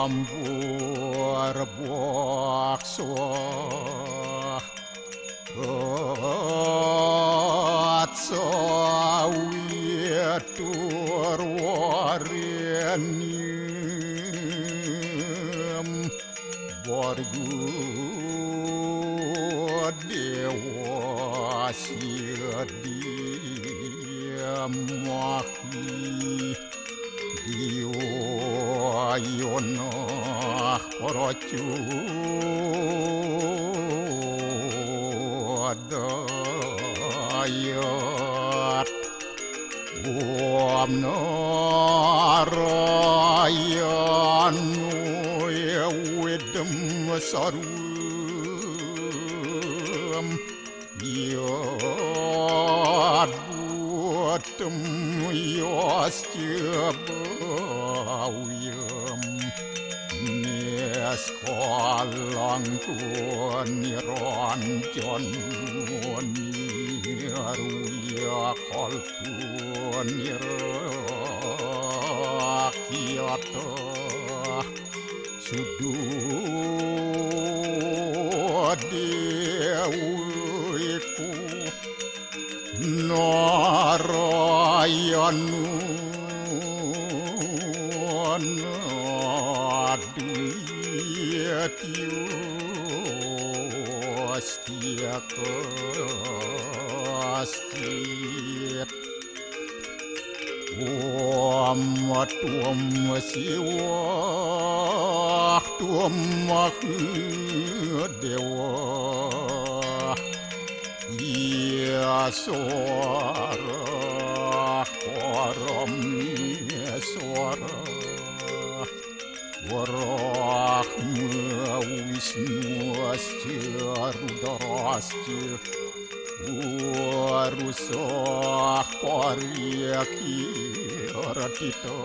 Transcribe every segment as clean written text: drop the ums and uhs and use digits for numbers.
Om Burbakso Atsawitur Warenyam Borgu Dewa Sidiamahi Diwayana Paracudayat Om Narayanu Ewidam Sarum Yad Buatam Yastyabawiyam Neskalanku Niranjan Niruya Kalku Nirakyata Sududewiku Narayanu Nadiyatyu Astyakastit Om Tuam Siwa Tuam Dewa Yaswara Parameswara Warahma Wisnu Astya Rudrastya Warusah Paryakiratita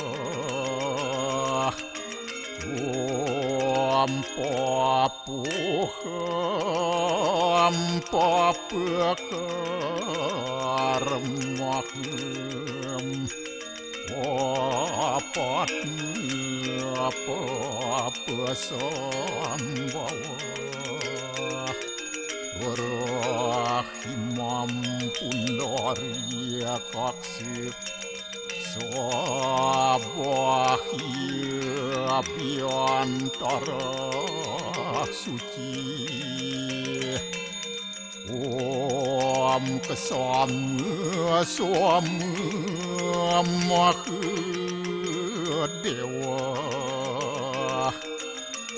Om Papuham Papakarmaham Papatnya Papasambhawa Rahimam Pundarya Kaksir Sabahya Abhyantara Suci Om Kesama Sama Mahadewa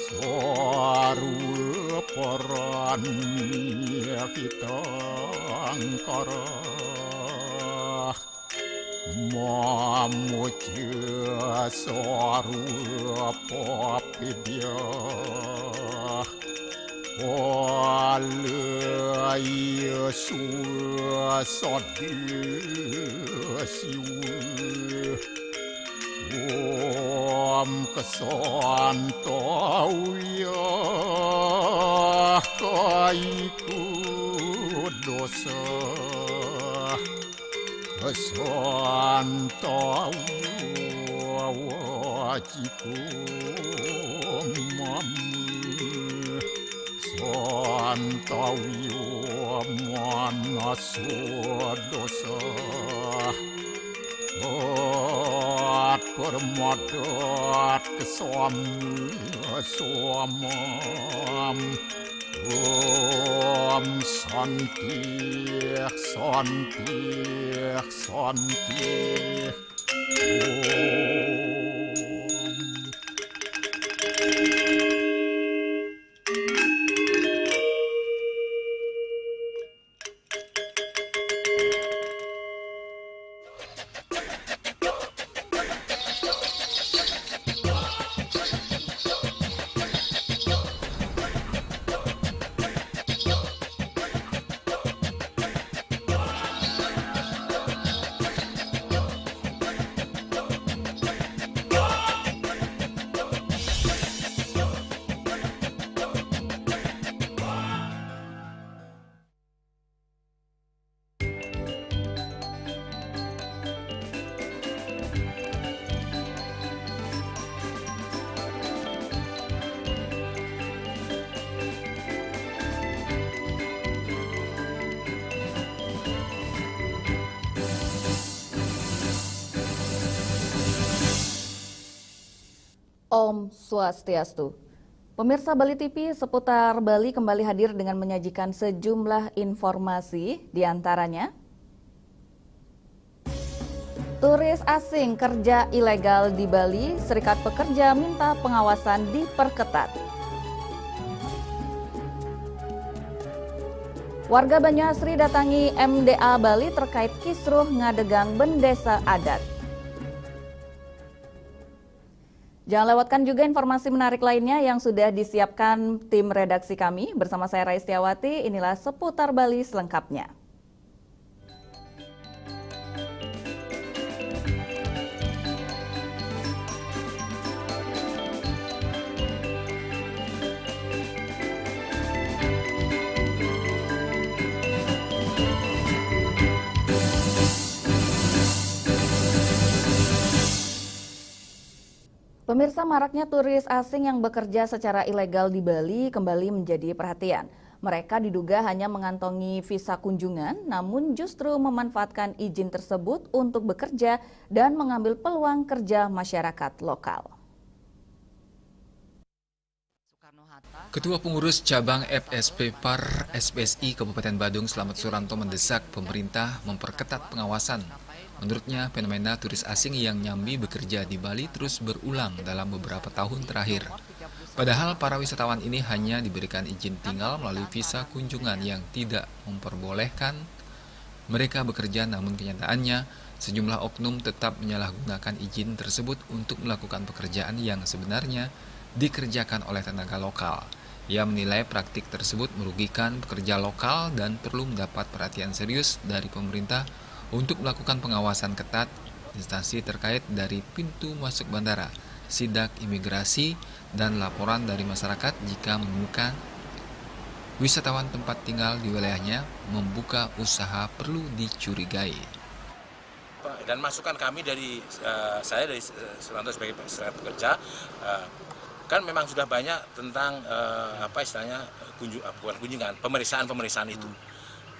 Sarwa Paranya Hitangkara Mamuja Sarwa Papidya Alaya Suasadya Siwa Om Kesantauya Kaiku Dosa Kesantauya Wajiku Mamu Santauya Manaswa Dosa At permadat kesamam Om Santi Santi Santi Om Swastiastu. Pemirsa Bali TV seputar Bali kembali hadir dengan menyajikan sejumlah informasi, diantaranya turis asing kerja ilegal di Bali, Serikat Pekerja minta pengawasan diperketat. Warga Banyuasri datangi MDA Bali terkait kisruh ngadegang bendesa adat. Jangan lewatkan juga informasi menarik lainnya yang sudah disiapkan tim redaksi kami. Bersama saya Rai Setiawati, inilah Seputar Bali selengkapnya. Pemirsa, maraknya turis asing yang bekerja secara ilegal di Bali kembali menjadi perhatian. Mereka diduga hanya mengantongi visa kunjungan, namun justru memanfaatkan izin tersebut untuk bekerja dan mengambil peluang kerja masyarakat lokal. Ketua Pengurus Cabang FSP PAR SPSI Kabupaten Badung Slamet Suranto mendesak pemerintah memperketat pengawasan. Menurutnya, fenomena turis asing yang nyambi bekerja di Bali terus berulang dalam beberapa tahun terakhir. Padahal para wisatawan ini hanya diberikan izin tinggal melalui visa kunjungan yang tidak memperbolehkan mereka bekerja, namun kenyataannya sejumlah oknum tetap menyalahgunakan izin tersebut untuk melakukan pekerjaan yang sebenarnya dikerjakan oleh tenaga lokal. Ia menilai praktik tersebut merugikan pekerja lokal dan perlu mendapat perhatian serius dari pemerintah untuk melakukan pengawasan ketat instansi terkait dari pintu masuk bandara, sidak imigrasi, dan laporan dari masyarakat jika menemukan wisatawan tempat tinggal di wilayahnya membuka usaha perlu dicurigai. Dan masukan kami dari saya dari Suranto sebagai serikat pekerja, kan memang sudah banyak tentang pemeriksaan itu.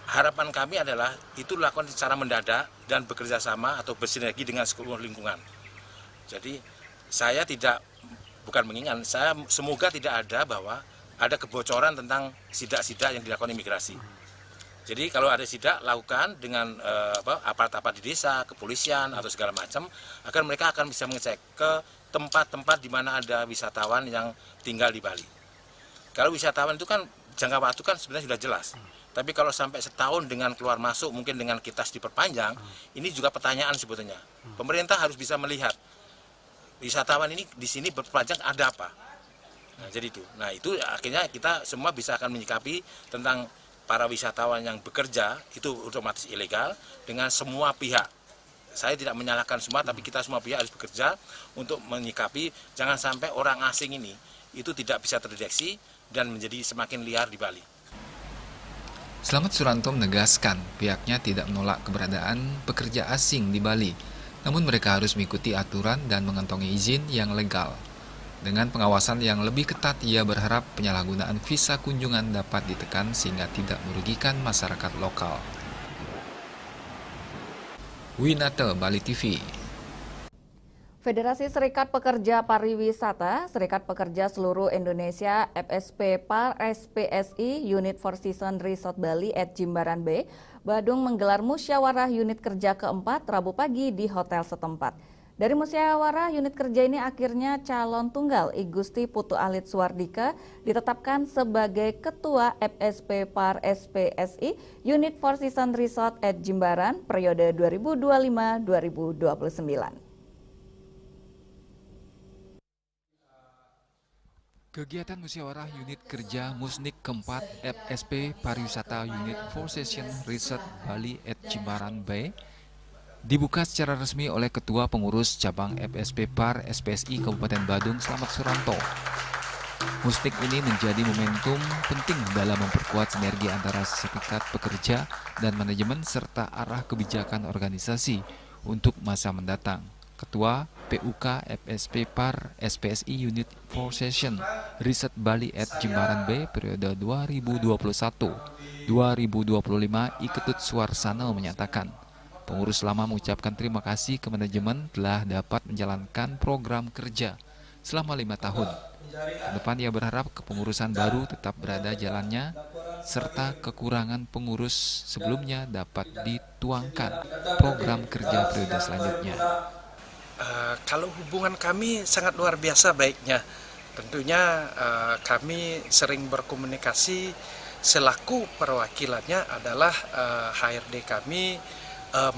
Harapan kami adalah itu dilakukan secara mendadak dan bekerja sama atau bersinergi dengan seluruh lingkungan. Jadi saya bukan menginginkan, saya semoga tidak ada bahwa ada kebocoran tentang sidak-sidak yang dilakukan imigrasi. Jadi kalau ada sidak, lakukan dengan aparat-aparat di desa, kepolisian atau segala macam, agar mereka akan bisa mengecek ke tempat-tempat di mana ada wisatawan yang tinggal di Bali. Kalau wisatawan itu kan jangka waktu kan sebenarnya sudah jelas. Tapi kalau sampai setahun dengan keluar masuk, mungkin dengan kitas diperpanjang, ini juga pertanyaan sebetulnya. Pemerintah harus bisa melihat wisatawan ini di sini berperpanjang ada apa. Nah, jadi itu. Nah, itu akhirnya kita semua bisa akan menyikapi tentang para wisatawan yang bekerja itu otomatis ilegal dengan semua pihak. Saya tidak menyalahkan semua, tapi kita semua pihak harus bekerja untuk menyikapi jangan sampai orang asing ini itu tidak bisa terdeteksi dan menjadi semakin liar di Bali. Slamet Suranto menegaskan pihaknya tidak menolak keberadaan pekerja asing di Bali, namun mereka harus mengikuti aturan dan mengantongi izin yang legal. Dengan pengawasan yang lebih ketat, ia berharap penyalahgunaan visa kunjungan dapat ditekan sehingga tidak merugikan masyarakat lokal. Winata, Bali TV. Federasi Serikat Pekerja Pariwisata, Serikat Pekerja Seluruh Indonesia, FSP PAR SPSI, Unit Four Seasons Resort Bali at Jimbaran Bay, Badung menggelar musyawarah unit kerja keempat Rabu pagi di hotel setempat. Dari musyawarah unit kerja ini akhirnya calon tunggal I Gusti Putu Alit Suwardika ditetapkan sebagai Ketua FSP PAR SPSI, Unit Four Seasons Resort at Jimbaran periode 2025-2029. Kegiatan musyawarah unit kerja Musnik keempat FSP Pariwisata Unit Four Seasons Resort Bali at Jimbaran Bay dibuka secara resmi oleh Ketua Pengurus Cabang FSP PAR SPSI Kabupaten Badung Slamet Suranto. Musnik ini menjadi momentum penting dalam memperkuat sinergi antara serikat pekerja dan manajemen serta arah kebijakan organisasi untuk masa mendatang. Ketua PUK FSP PAR SPSI Unit Four Seasons Resort Bali at Jimbaran Bay periode 2021-2025 I Ketut Suarsana menyatakan, pengurus lama mengucapkan terima kasih ke manajemen telah dapat menjalankan program kerja selama 5 tahun. Kedepan ia berharap kepengurusan baru tetap berada jalannya, serta kekurangan pengurus sebelumnya dapat dituangkan program kerja periode selanjutnya. Kalau hubungan kami sangat luar biasa baiknya. Tentunya kami sering berkomunikasi, selaku perwakilannya adalah HRD kami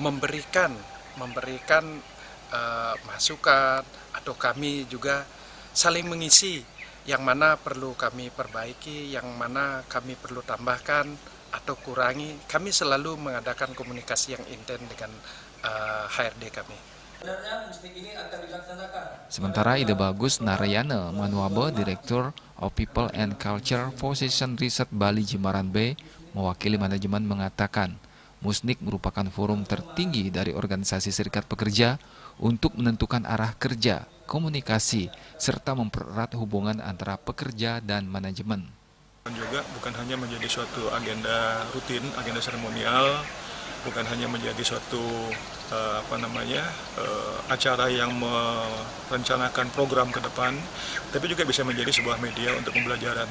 memberikan masukan, atau kami juga saling mengisi yang mana perlu kami perbaiki, yang mana kami perlu tambahkan atau kurangi. Kami selalu mengadakan komunikasi yang intens dengan HRD kami. Sementara Ide Bagus Narayana Manuabe, Direktur of People and Culture Foundation Research Bali Jimbaran B, mewakili manajemen mengatakan, Musnik merupakan forum tertinggi dari organisasi serikat pekerja untuk menentukan arah kerja, komunikasi, serta mempererat hubungan antara pekerja dan manajemen. Juga bukan hanya menjadi suatu agenda rutin, agenda seremonial, bukan hanya menjadi suatu acara yang merencanakan program ke depan, tapi juga bisa menjadi sebuah media untuk pembelajaran.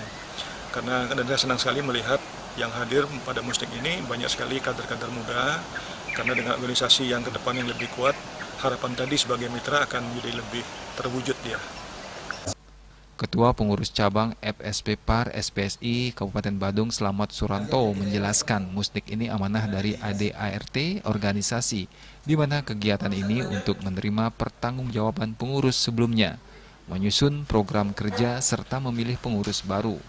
Karena saya senang sekali melihat yang hadir pada Musnik ini banyak sekali kader-kader muda, karena dengan organisasi yang ke depan yang lebih kuat, harapan tadi sebagai mitra akan menjadi lebih terwujud dia. Ketua Pengurus Cabang FSP PAR SPSI Kabupaten Badung Slamet Suranto menjelaskan Musnik ini amanah dari ADART organisasi, di mana kegiatan ini untuk menerima pertanggungjawaban pengurus sebelumnya, menyusun program kerja serta memilih pengurus baru.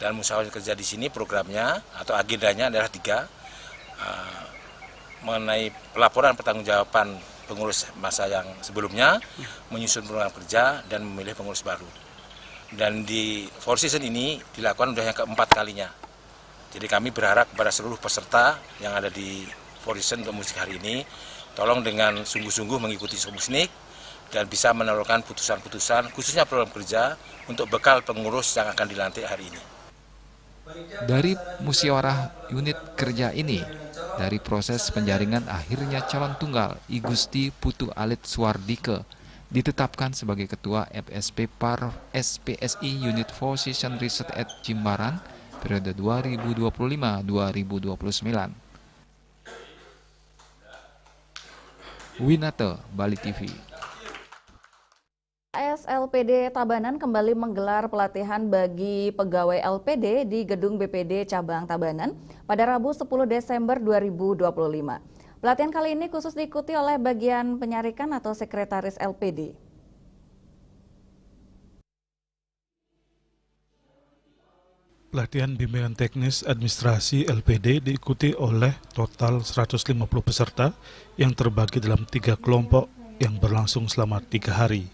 Dan musyawarah kerja di sini programnya atau agendanya adalah 3, mengenai pelaporan pertanggungjawaban pengurus masa yang sebelumnya, menyusun program kerja, dan memilih pengurus baru. Dan di Four Seasons ini dilakukan sudah yang keempat kalinya. Jadi kami berharap kepada seluruh peserta yang ada di Four Seasons untuk Musnik hari ini, tolong dengan sungguh-sungguh mengikuti Musnik dan bisa menelurkan putusan-putusan, khususnya program kerja, untuk bekal pengurus yang akan dilantik hari ini. Dari musyawarah unit kerja ini, dari proses penjaringan akhirnya calon tunggal I Gusti Putu Alit Suwardike ditetapkan sebagai Ketua FSP PAR SPSI Unit Four Seasons Research at Jimbaran periode 2025-2029. Winata, Bali TV. ASLPD Tabanan kembali menggelar pelatihan bagi pegawai LPD di Gedung BPD Cabang Tabanan pada Rabu 10 Desember 2025. Pelatihan kali ini khusus diikuti oleh bagian penyarikan atau sekretaris LPD. Pelatihan bimbingan teknis administrasi LPD diikuti oleh total 150 peserta yang terbagi dalam 3 kelompok yang berlangsung selama 3 hari.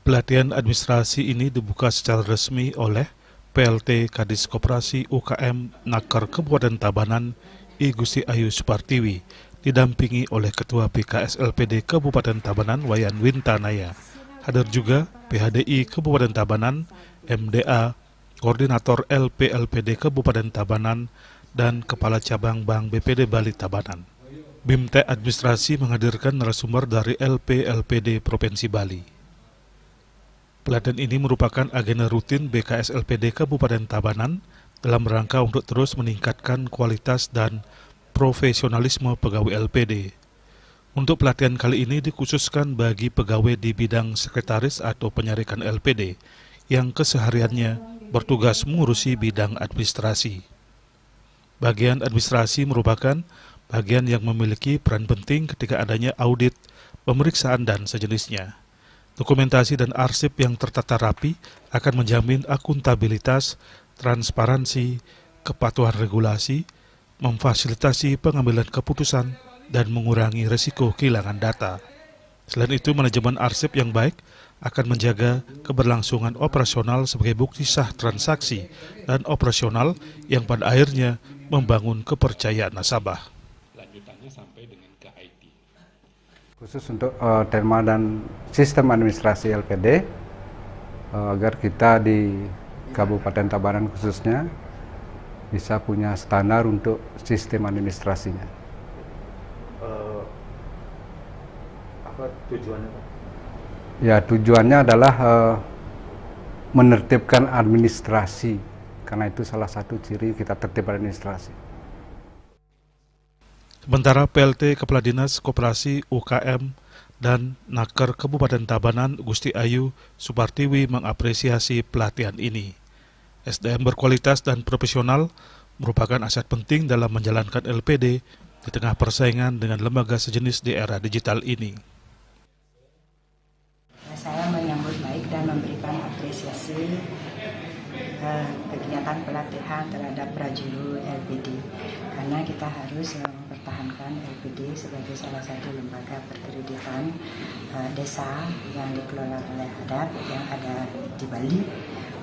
Pelatihan administrasi ini dibuka secara resmi oleh PLT Kadis Koperasi UKM Nakar Kabupaten Tabanan I Gusti Ayu Supartiwi, didampingi oleh Ketua BKS LPD Kabupaten Tabanan Wayan Wintanaya. Hadir juga PHDI Kabupaten Tabanan, MDA, Koordinator LPLPD Kabupaten Tabanan, dan Kepala Cabang Bank BPD Bali Tabanan. BIMTE Administrasi menghadirkan narasumber dari LPLPD Provinsi Bali. Pelatihan ini merupakan agenda rutin BKS LPD Kabupaten Tabanan dalam rangka untuk terus meningkatkan kualitas dan profesionalisme pegawai LPD. Untuk pelatihan kali ini dikhususkan bagi pegawai di bidang sekretaris atau penyarikan LPD yang kesehariannya bertugas mengurusi bidang administrasi. Bagian administrasi merupakan bagian yang memiliki peran penting ketika adanya audit, pemeriksaan, dan sejenisnya. Dokumentasi dan arsip yang tertata rapi akan menjamin akuntabilitas, transparansi, kepatuhan regulasi, memfasilitasi pengambilan keputusan, dan mengurangi risiko kehilangan data. Selain itu, manajemen arsip yang baik akan menjaga keberlangsungan operasional sebagai bukti sah transaksi dan operasional yang pada akhirnya membangun kepercayaan nasabah. Lanjutannya sampai dengan ke IT. Khusus untuk tema dan sistem administrasi LPD, agar kita di Kabupaten Tabanan khususnya bisa punya standar untuk sistem administrasinya. Apa tujuannya, Pak? Ya, tujuannya adalah menertibkan administrasi, karena itu salah satu ciri kita tertib administrasi. Sementara PLT Kepala Dinas Koperasi UKM dan Naker Kabupaten Tabanan Gusti Ayu Supartiwi mengapresiasi pelatihan ini. SDM berkualitas dan profesional merupakan aset penting dalam menjalankan LPD di tengah persaingan dengan lembaga sejenis di era digital ini. Saya menyambut baik dan memberikan apresiasi kegiatan pelatihan terhadap Prajuru LPD, karena kita harus mempertahankan LPD sebagai salah satu lembaga perkreditan desa yang dikelola oleh adat yang ada di Bali,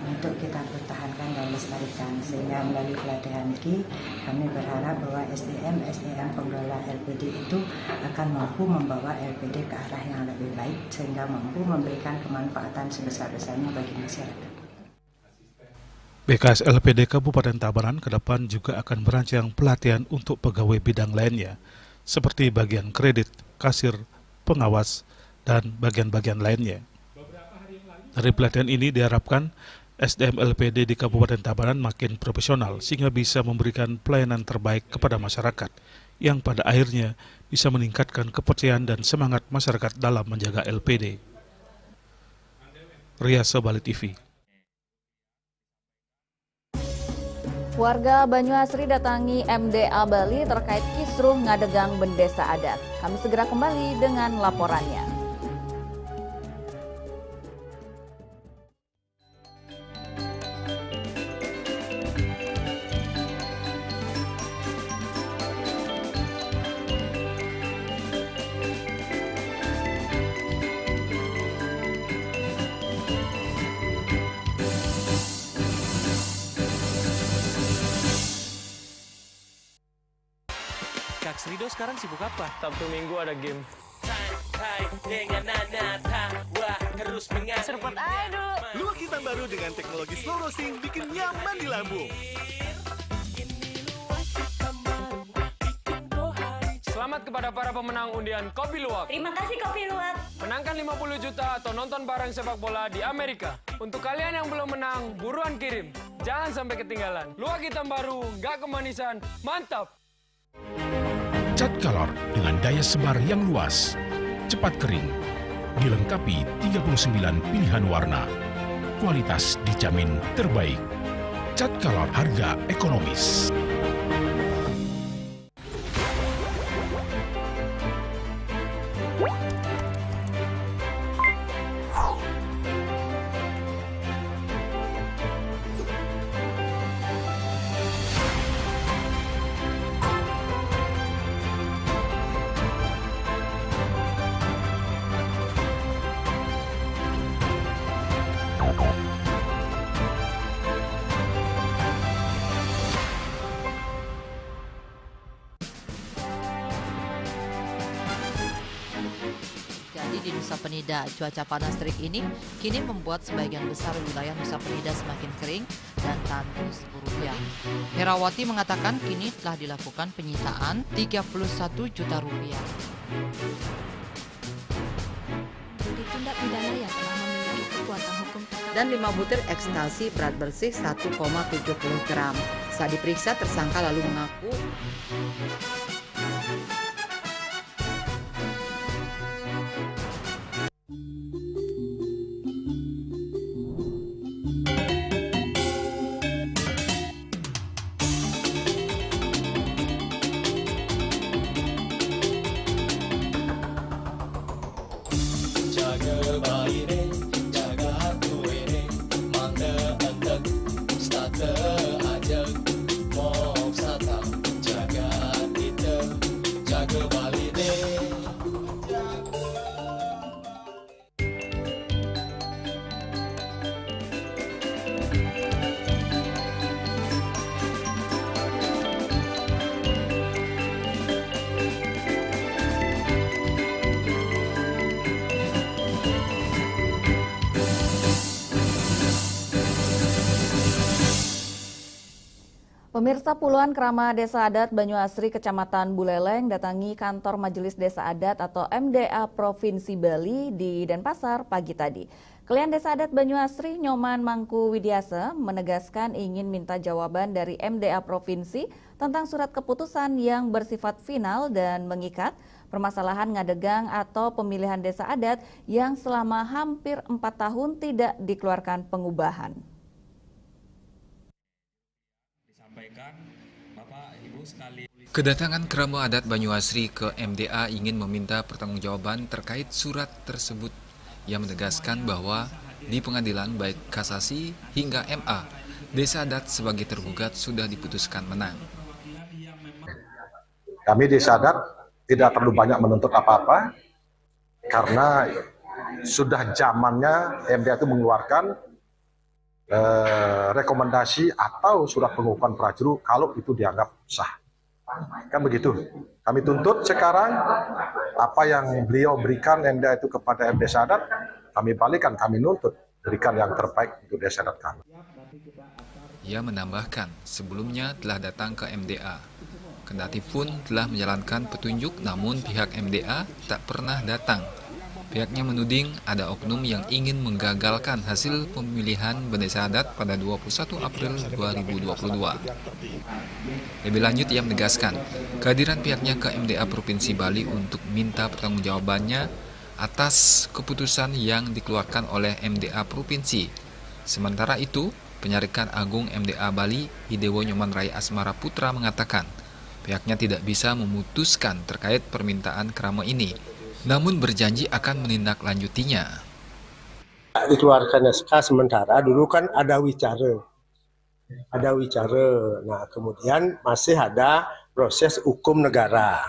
untuk kita pertahankan dan lestarikan. Sehingga melalui pelatihan ini kami berharap bahwa SDM pengelola LPD itu akan mampu membawa LPD ke arah yang lebih baik, sehingga mampu memberikan kemanfaatan sebesar-besarnya bagi masyarakat. BKS LPD Kabupaten Tabanan ke depan juga akan merancang pelatihan untuk pegawai bidang lainnya, seperti bagian kredit, kasir, pengawas, dan bagian-bagian lainnya. Dari pelatihan ini diharapkan SDM LPD di Kabupaten Tabanan makin profesional sehingga bisa memberikan pelayanan terbaik kepada masyarakat yang pada akhirnya bisa meningkatkan kepercayaan dan semangat masyarakat dalam menjaga LPD. Riasa Bali TV. Warga Banyuasri datangi MDA Bali terkait kisruh ngadegang bendesa adat. Kami segera kembali dengan laporannya. Kak Srido sekarang sibuk apa? Sabtu Minggu ada game. Serpet aduh. Luwak hitam baru dengan teknologi slow roasting bikin nyaman di lambung. Selamat kepada para pemenang undian Kopi Luwak. Terima kasih Kopi Luwak. Menangkan 50 juta atau nonton bareng sepak bola di Amerika. Untuk kalian yang belum menang, buruan kirim. Jangan sampai ketinggalan. Luwak hitam baru, nggak kemanisan, mantap. Cat Color dengan daya sebar yang luas, cepat kering, dilengkapi 39 pilihan warna. Kualitas dijamin terbaik. Cat Color, harga ekonomis. Di Nusa Penida, cuaca panas terik ini kini membuat sebagian besar wilayah Nusa Penida semakin kering dan tandus Rupiah. Herawati mengatakan kini telah dilakukan penyitaan 31 juta rupiah. Tindak pidana yang telah memiliki kekuatan hukum dan 5 butir ekstasi berat bersih 1,70 gram. Saat diperiksa, tersangka lalu mengaku Pemirsa, puluhan keramat desa adat Banyuasri, Kecamatan Buleleng datangi kantor Majelis Desa Adat atau MDA Provinsi Bali di Denpasar pagi tadi. Klien Desa Adat Banyuasri, Nyoman Mangku Widiasa, menegaskan ingin minta jawaban dari MDA Provinsi tentang surat keputusan yang bersifat final dan mengikat permasalahan ngadegang atau pemilihan desa adat yang selama hampir 4 tahun tidak dikeluarkan pengubahan. Kedatangan keramat adat Banyuasri ke MDA ingin meminta pertanggungjawaban terkait surat tersebut yang menegaskan bahwa di pengadilan baik kasasi hingga MA, desa adat sebagai tergugat sudah diputuskan menang. Kami desa adat tidak perlu banyak menuntut apa-apa karena sudah zamannya MDA itu mengeluarkan rekomendasi atau surat pengukuhan prajurit kalau itu dianggap sah. Kan begitu. Kami tuntut sekarang apa yang beliau berikan MDA itu kepada desa adat, kami balikan, kami nuntut berikan yang terbaik untuk desa adat kami. Ia menambahkan sebelumnya telah datang ke MDA. Kendati pun telah menjalankan petunjuk, namun pihak MDA tak pernah datang. Pihaknya menuding ada oknum yang ingin menggagalkan hasil pemilihan desa adat pada 21 April 2022. Lebih lanjut, ia menegaskan kehadiran pihaknya ke MDA Provinsi Bali untuk minta pertanggungjawabannya atas keputusan yang dikeluarkan oleh MDA Provinsi. Sementara itu, Penyarikan Agung MDA Bali, Hidewo Nyoman Rai Asmara Putra mengatakan pihaknya tidak bisa memutuskan terkait permintaan kerama ini, namun berjanji akan menindaklanjutinya. Dikeluarkan SK sementara, dulu kan ada wicara. Nah, kemudian masih ada proses hukum negara.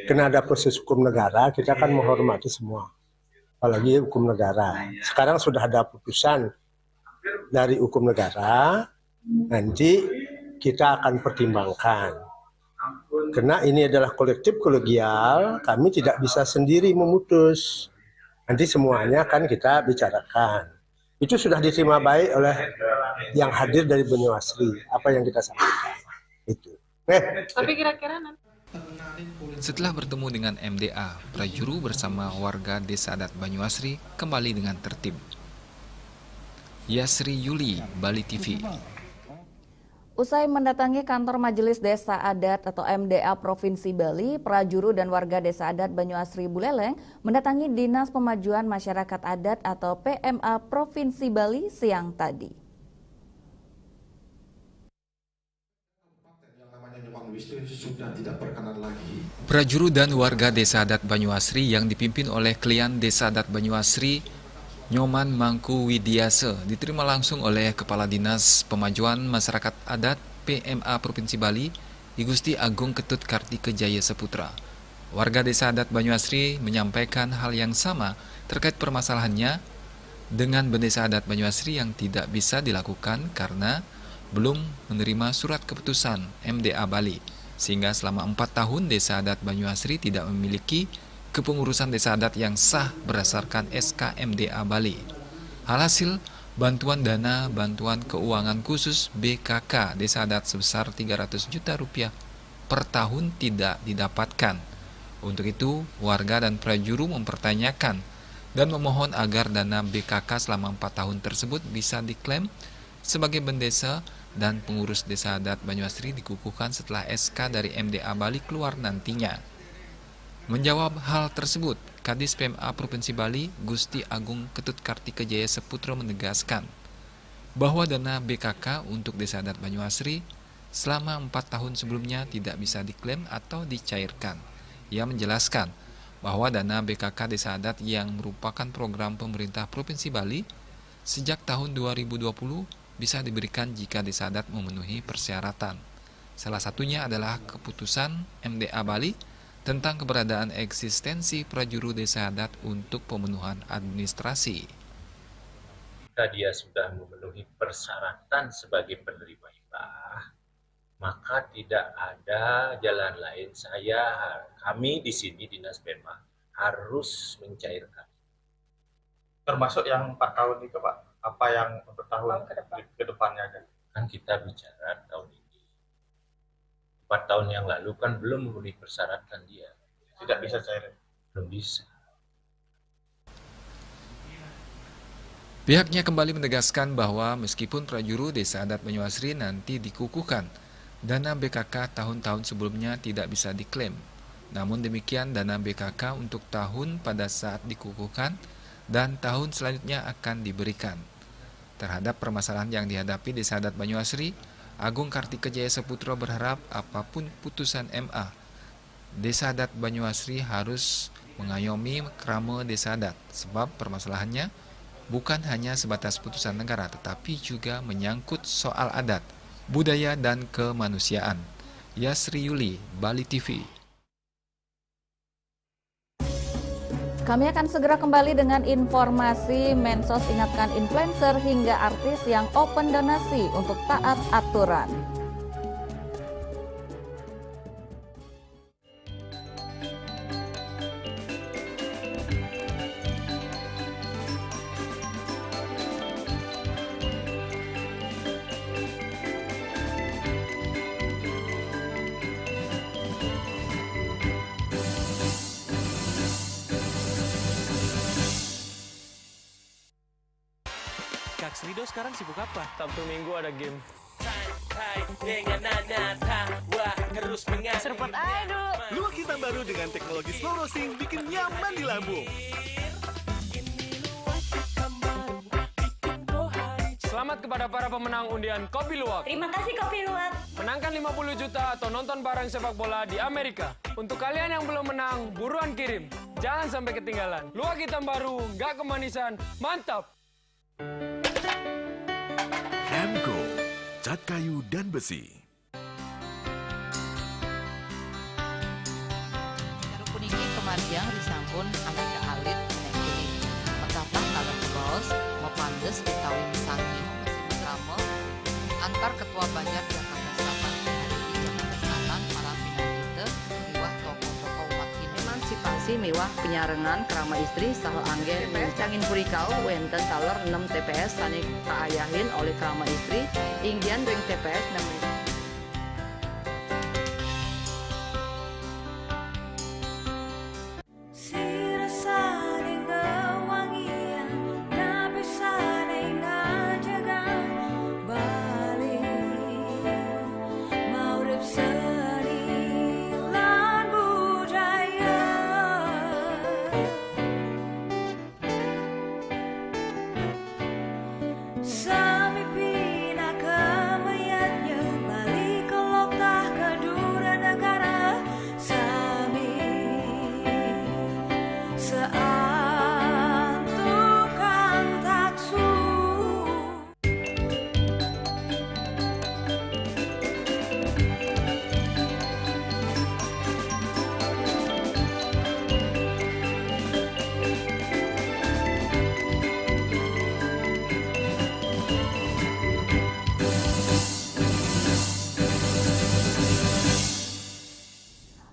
Karena ada proses hukum negara, kita kan menghormati semua. Apalagi hukum negara. Sekarang sudah ada putusan dari hukum negara, nanti kita akan pertimbangkan. Karena ini adalah kolektif kolegial, kami tidak bisa sendiri memutus. Nanti semuanya kan kita bicarakan. Itu sudah diterima baik oleh yang hadir dari Banyuasri, apa yang kita sampaikan. Itu. Tapi kira-kira nanti. Setelah bertemu dengan MDA, prajuru bersama warga desa adat Banyuasri kembali dengan tertib. Yasri Yuli, Bali TV. Usai mendatangi kantor Majelis Desa Adat atau MDA Provinsi Bali, prajuru dan warga Desa Adat Banyuasri Buleleng mendatangi Dinas Pemajuan Masyarakat Adat atau PMA Provinsi Bali siang tadi. Prajuru dan warga Desa Adat Banyuasri yang dipimpin oleh klien Desa Adat Banyuasri, Nyoman Mangku Widiasa, diterima langsung oleh Kepala Dinas Pemajuan Masyarakat Adat PMA Provinsi Bali, I Gusti Agung Ketut Kartika Jaya Saputra. Warga Desa Adat Banyuasri menyampaikan hal yang sama terkait permasalahannya dengan Desa Adat Banyuasri yang tidak bisa dilakukan karena belum menerima surat keputusan MDA Bali, sehingga selama 4 tahun Desa Adat Banyuasri tidak memiliki kepengurusan desa adat yang sah berdasarkan SK MDA Bali. Alhasil, bantuan dana bantuan keuangan khusus BKK desa adat sebesar 300 juta rupiah per tahun tidak didapatkan. Untuk itu, warga dan prajuru mempertanyakan dan memohon agar dana BKK selama 4 tahun tersebut bisa diklaim sebagai bendesa dan pengurus desa adat Banyuasri dikukuhkan setelah SK dari MDA Bali keluar nantinya. Menjawab hal tersebut, Kadis PMA Provinsi Bali, Gusti Agung Ketut Kartika Jaya Saputra menegaskan bahwa dana BKK untuk Desa Adat Banyuasri selama 4 tahun sebelumnya tidak bisa diklaim atau dicairkan. Ia menjelaskan bahwa dana BKK Desa Adat yang merupakan program pemerintah Provinsi Bali sejak tahun 2020 bisa diberikan jika Desa Adat memenuhi persyaratan. Salah satunya adalah keputusan MDA Bali tentang keberadaan eksistensi prajuru desa adat untuk pemenuhan administrasi. Jika dia sudah memenuhi persyaratan sebagai penerima hibah, maka tidak ada jalan lain. Kami di sini Dinas PMA harus mencairkan. Termasuk yang 4 tahun itu Pak, apa yang untuk tahun ke depannya? Kan kita bicara tahun ini. 4 tahun yang lalu kan belum memenuhi persyaratan dia. Tidak bisa cair. Belum bisa. Pihaknya kembali menegaskan bahwa meskipun prajuru Desa Adat Banyuasri nanti dikukuhkan, dana BKK tahun-tahun sebelumnya tidak bisa diklaim. Namun demikian, dana BKK untuk tahun pada saat dikukuhkan dan tahun selanjutnya akan diberikan. Terhadap permasalahan yang dihadapi Desa Adat Banyuasri, Agung Kartika Jaya Saputro berharap apapun putusan MA, Desa Adat Banyuasri harus mengayomi krama Desa Adat, sebab permasalahannya bukan hanya sebatas putusan negara, tetapi juga menyangkut soal adat, budaya, dan kemanusiaan. Yasri Yuli, Bali TV. Kami akan segera kembali dengan informasi. Mensos ingatkan influencer hingga artis yang open donasi untuk taat aturan. Kak Srido sekarang sibuk apa? Sabtu Minggu ada game. Serpet aduh. Luwak hitam baru dengan teknologi slow roasting bikin nyaman di lambung. Selamat kepada para pemenang undian Kopi Luwak. Terima kasih Kopi Luwak. Menangkan 50 juta atau nonton bareng sepak bola di Amerika. Untuk kalian yang belum menang, buruan kirim. Jangan sampai ketinggalan. Luwak hitam baru, nggak kemanisan, mantap. Hemco, cat kayu dan besi. Puniki kemariang disampun anak ke alit nekili. Metapah kalau ke bos, mepandes dikawin sangi, mesin drama. Antar ketua Banjar Jakarta Selatan hari di Jakarta Selatan para pinangite miwah tokoh-tokoh umat Hindu. Emansipasi miwah penyarengan kerama istri saha anggen TPS Cangin Purikau wenten taler 6 TPS sanik kaayahin oleh kerama istri inggian ring TPS 6. Sami pina kemayatnya balik ke lokah kedua negara Sami seantukan taksu.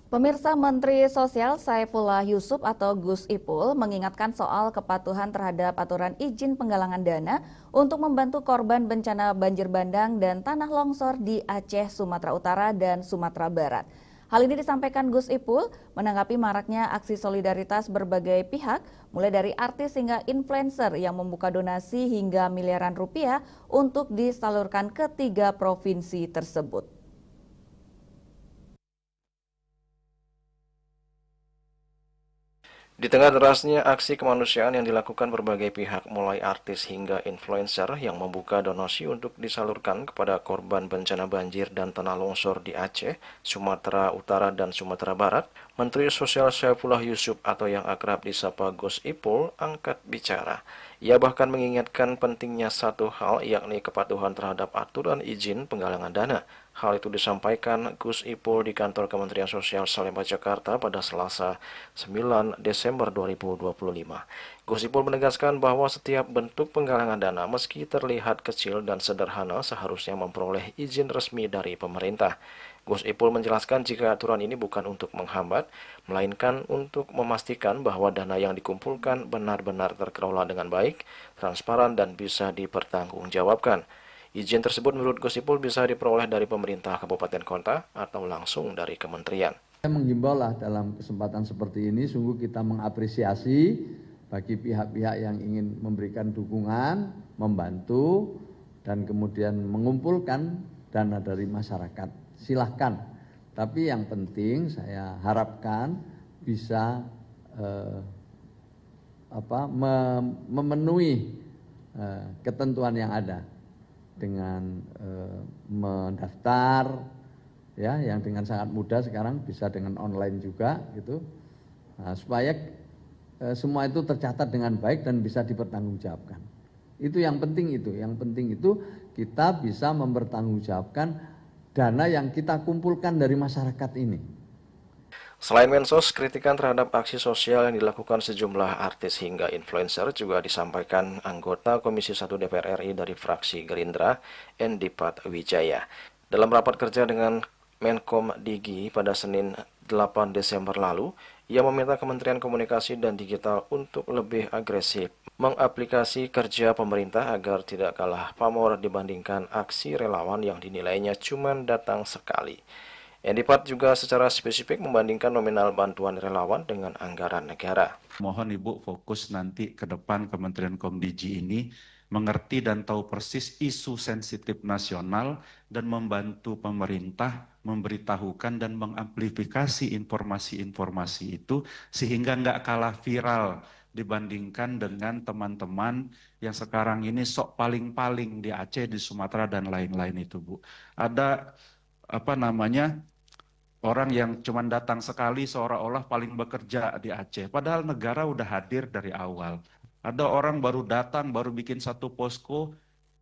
Pemirsa, Menteri Sosial Saifullah Yusuf atau Gus Ipul mengingatkan soal kepatuhan terhadap aturan izin penggalangan dana untuk membantu korban bencana banjir bandang dan tanah longsor di Aceh, Sumatera Utara, dan Sumatera Barat. Hal ini disampaikan Gus Ipul menanggapi maraknya aksi solidaritas berbagai pihak, mulai dari artis hingga influencer yang membuka donasi hingga miliaran rupiah untuk disalurkan ke 3 provinsi tersebut. Di tengah derasnya aksi kemanusiaan yang dilakukan berbagai pihak, mulai artis hingga influencer yang membuka donasi untuk disalurkan kepada korban bencana banjir dan tanah longsor di Aceh, Sumatera Utara, dan Sumatera Barat, Menteri Sosial Saifullah Yusuf atau yang akrab disapa Gus Ipul angkat bicara. Ia bahkan mengingatkan pentingnya satu hal, yakni kepatuhan terhadap aturan izin penggalangan dana. Hal itu disampaikan Gus Ipul di kantor Kementerian Sosial Salemba, Jakarta pada Selasa 9 Desember 2025. Gus Ipul menegaskan bahwa setiap bentuk penggalangan dana meski terlihat kecil dan sederhana seharusnya memperoleh izin resmi dari pemerintah. Gus Ipul menjelaskan jika aturan ini bukan untuk menghambat, melainkan untuk memastikan bahwa dana yang dikumpulkan benar-benar terkelola dengan baik, transparan, dan bisa dipertanggungjawabkan. Izin tersebut menurut Gus Ipul bisa diperoleh dari pemerintah kabupaten kota atau langsung dari kementerian. Saya menghimbau lah dalam kesempatan seperti ini, sungguh kita mengapresiasi bagi pihak-pihak yang ingin memberikan dukungan, membantu, dan kemudian mengumpulkan dana dari masyarakat. Silahkan, tapi yang penting saya harapkan bisa memenuhi ketentuan yang ada dengan mendaftar, ya, yang dengan sangat mudah sekarang bisa dengan online juga, gitu, supaya semua itu tercatat dengan baik dan bisa dipertanggungjawabkan. Itu yang penting itu. Yang penting itu kita bisa mempertanggungjawabkan dana yang kita kumpulkan dari masyarakat ini. Selain Mensos, kritikan terhadap aksi sosial yang dilakukan sejumlah artis hingga influencer juga disampaikan anggota Komisi 1 DPR RI dari fraksi Gerindra, Endipat Wijaya. Dalam rapat kerja dengan Menkom Digi pada Senin 8 Desember lalu, ia meminta Kementerian Komunikasi dan Digital untuk lebih agresif mengaplikasi kerja pemerintah agar tidak kalah pamor dibandingkan aksi relawan yang dinilainya cuma datang sekali. Endipat juga secara spesifik membandingkan nominal bantuan relawan dengan anggaran negara. Mohon Ibu fokus nanti ke depan Kementerian Komdigi ini mengerti dan tahu persis isu sensitif nasional dan membantu pemerintah memberitahukan dan mengamplifikasi informasi-informasi itu sehingga nggak kalah viral dibandingkan dengan teman-teman yang sekarang ini sok paling-paling di Aceh, di Sumatera dan lain-lain itu, Bu. Ada orang yang cuma datang sekali seolah-olah paling bekerja di Aceh, padahal negara udah hadir dari awal. Ada orang baru datang, baru bikin satu posko,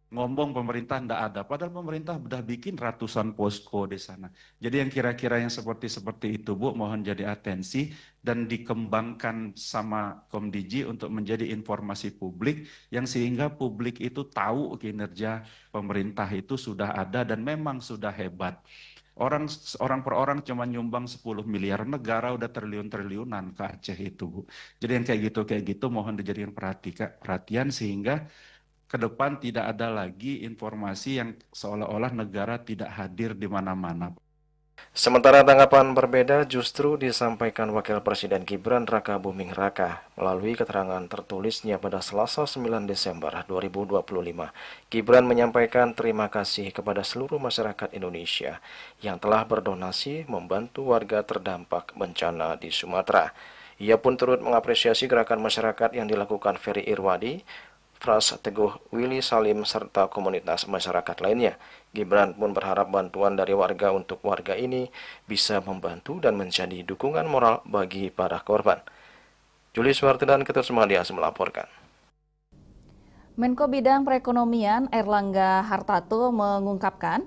ngomong pemerintah enggak ada, padahal pemerintah sudah bikin ratusan posko di sana. Jadi yang kira-kira yang seperti itu, Bu, mohon jadi atensi dan dikembangkan sama Komdigi untuk menjadi informasi publik yang sehingga publik itu tahu kinerja pemerintah itu sudah ada dan memang sudah hebat. Orang per orang cuma nyumbang 10 miliar, negara udah triliun-triliunan ke Aceh itu, Bu. Jadi yang kayak gitu mohon dijadikan perhatian sehingga ke depan tidak ada lagi informasi yang seolah-olah negara tidak hadir di mana-mana. Sementara tanggapan berbeda justru disampaikan Wakil Presiden Gibran Raka Buming Raka melalui keterangan tertulisnya pada Selasa 9 Desember 2025. Gibran menyampaikan terima kasih kepada seluruh masyarakat Indonesia yang telah berdonasi membantu warga terdampak bencana di Sumatera. Ia pun turut mengapresiasi gerakan masyarakat yang dilakukan Ferry Irwadi, Pras Teguh, Willy Salim, serta komunitas masyarakat lainnya. Gibran pun berharap bantuan dari warga untuk warga ini bisa membantu dan menjadi dukungan moral bagi para korban. Julius Martin dan Ketut Semadias melaporkan. Menko Bidang Perekonomian Erlangga Hartarto mengungkapkan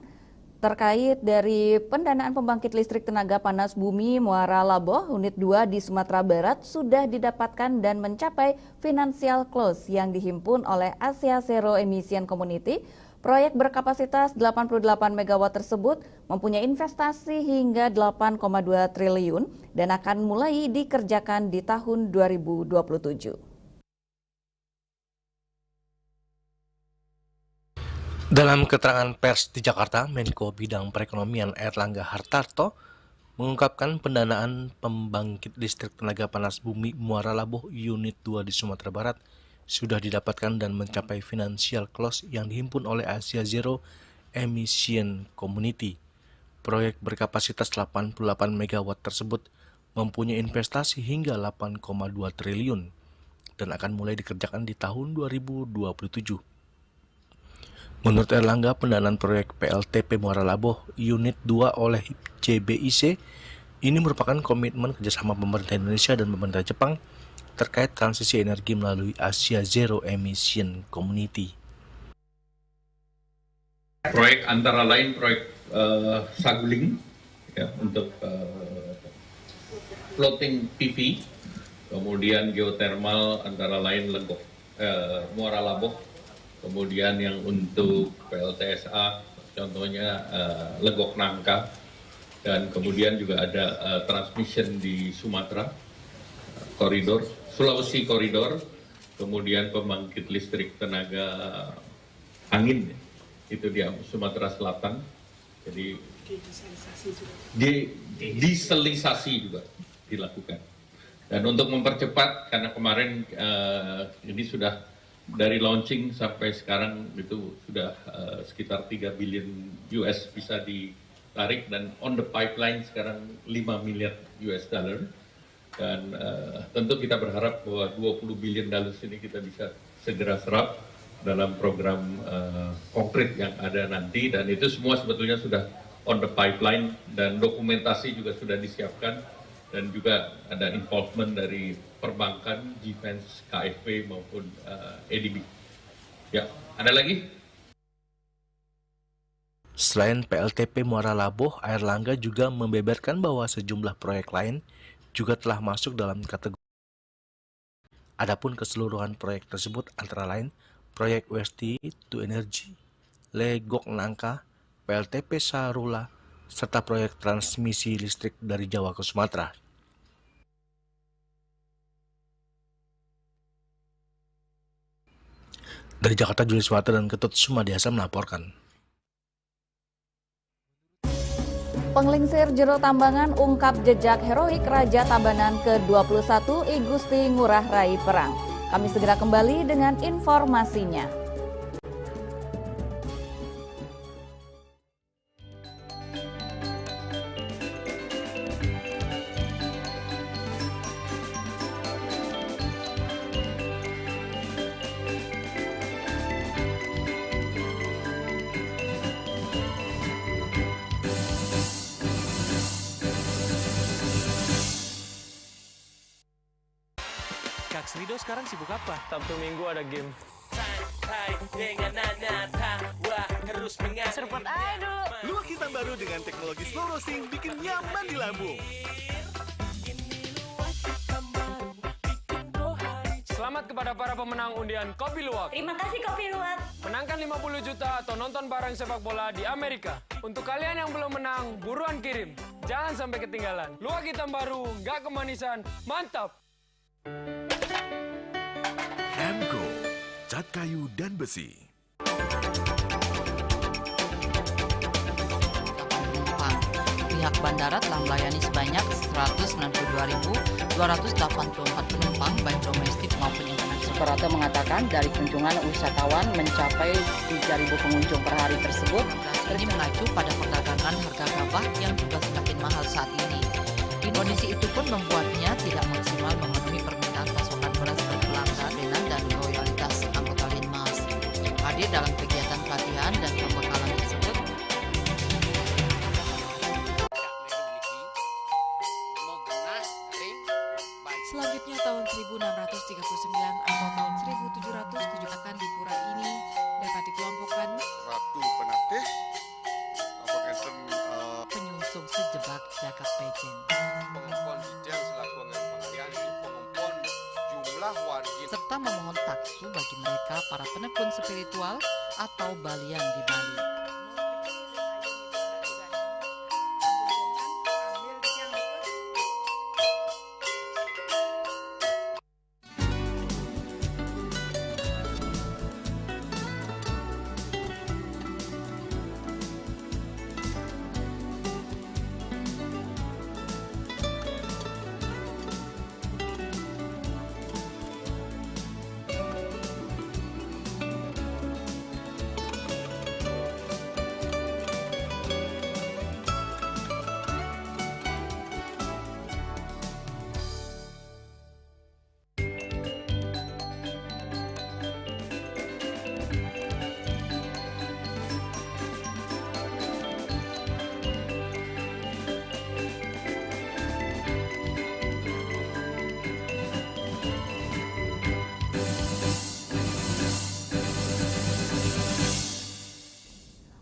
terkait dari pendanaan pembangkit listrik tenaga panas bumi Muara Laboh Unit 2 di Sumatera Barat sudah didapatkan dan mencapai financial close yang dihimpun oleh Asia Zero Emission Community. Proyek berkapasitas 88 MW tersebut mempunyai investasi hingga 8,2 triliun dan akan mulai dikerjakan di tahun 2027. Dalam keterangan pers di Jakarta, Menko Bidang Perekonomian Erlangga Hartarto mengungkapkan pendanaan pembangkit listrik tenaga panas bumi Muara Laboh Unit 2 di Sumatera Barat sudah didapatkan dan mencapai financial close yang dihimpun oleh Asia Zero Emission Community. Proyek berkapasitas 88 MW tersebut mempunyai investasi hingga 8,2 triliun dan akan mulai dikerjakan di tahun 2027. Menurut Erlangga, pendanaan proyek PLTP Muara Laboh Unit 2 oleh CBIC ini merupakan komitmen kerjasama pemerintah Indonesia dan pemerintah Jepang terkait transisi energi melalui Asia Zero Emission Community. Proyek antara lain proyek Saguling ya, untuk floating PV, kemudian geothermal antara lain Muara Laboh, kemudian yang untuk PLTSA contohnya Legok Nangka, dan kemudian juga ada transmission di Sumatera koridor, Sulawesi koridor, kemudian pembangkit listrik tenaga angin itu di Sumatera Selatan. Jadi desalinasi juga dilakukan. Dan untuk mempercepat, karena kemarin ini sudah dari launching sampai sekarang itu sudah sekitar 3 billion US bisa ditarik, dan on the pipeline sekarang 5 miliar US dollar. Dan tentu kita berharap bahwa 20 billion dollars ini kita bisa segera serap dalam program konkret yang ada nanti, dan itu semua sebetulnya sudah on the pipeline dan dokumentasi juga sudah disiapkan, dan juga ada involvement dari perbankan, G-Fence, KFP maupun ADB. Ya, ada lagi? Selain PLTP Muara Laboh, Airlangga juga membeberkan bahwa sejumlah proyek lain juga telah masuk dalam kategori. Adapun keseluruhan proyek tersebut antara lain proyek Waste to Energy, Legok Nangka, PLTP Sarula, serta proyek transmisi listrik dari Jawa ke Sumatera. Dari Jakarta, Julius Water dan Ketut Sumadiasa melaporkan. Penglingsir Jero Tambangan ungkap jejak heroik Raja Tabanan ke-21 I Gusti Ngurah Rai Perang. Kami segera kembali dengan informasinya. Kak Srido sekarang sibuk apa? Sabtu Minggu ada game. Santai dengan Nana Tawa terus mengalir. Serpot aja dulu. Luak hitam baru dengan teknologi slow roasting bikin nyaman di lambung. Selamat kepada para pemenang undian Kopi Luwak. Terima kasih Kopi Luwak. Menangkan 50 juta atau nonton bareng sepak bola di Amerika. Untuk kalian yang belum menang, buruan kirim. Jangan sampai ketinggalan. Luwak hitam baru, nggak kemanisan, mantap. Hamco, cat kayu dan besi. Pihak bandara telah melayani sebanyak 192.284 penumpang baik domestik maupun internasional. Suprapto mengatakan dari kunjungan wisatawan mencapai 3.000 pengunjung per hari tersebut. Ini mengacu pada perdagangan harga gabah yang juga semakin mahal saat ini. Kondisi itu pun membuatnya tidak maksimal memenuhi permintaan pasokan beras berpelanggan dan loyalitas anggota Linmas. Hadir dalam kegiatan pelatihan dan pembekalan tersebut, selanjutnya tahun 1639 atau tahun 1707 akan di pura ini dapat dikelompokkan Ratu Penatih, penyungsung sejebak jagat pejen. pengempon hijau selaku pengalian pengempon jumlah warga serta memohon taksu bagi mereka para penekun spiritual atau balian di Bali.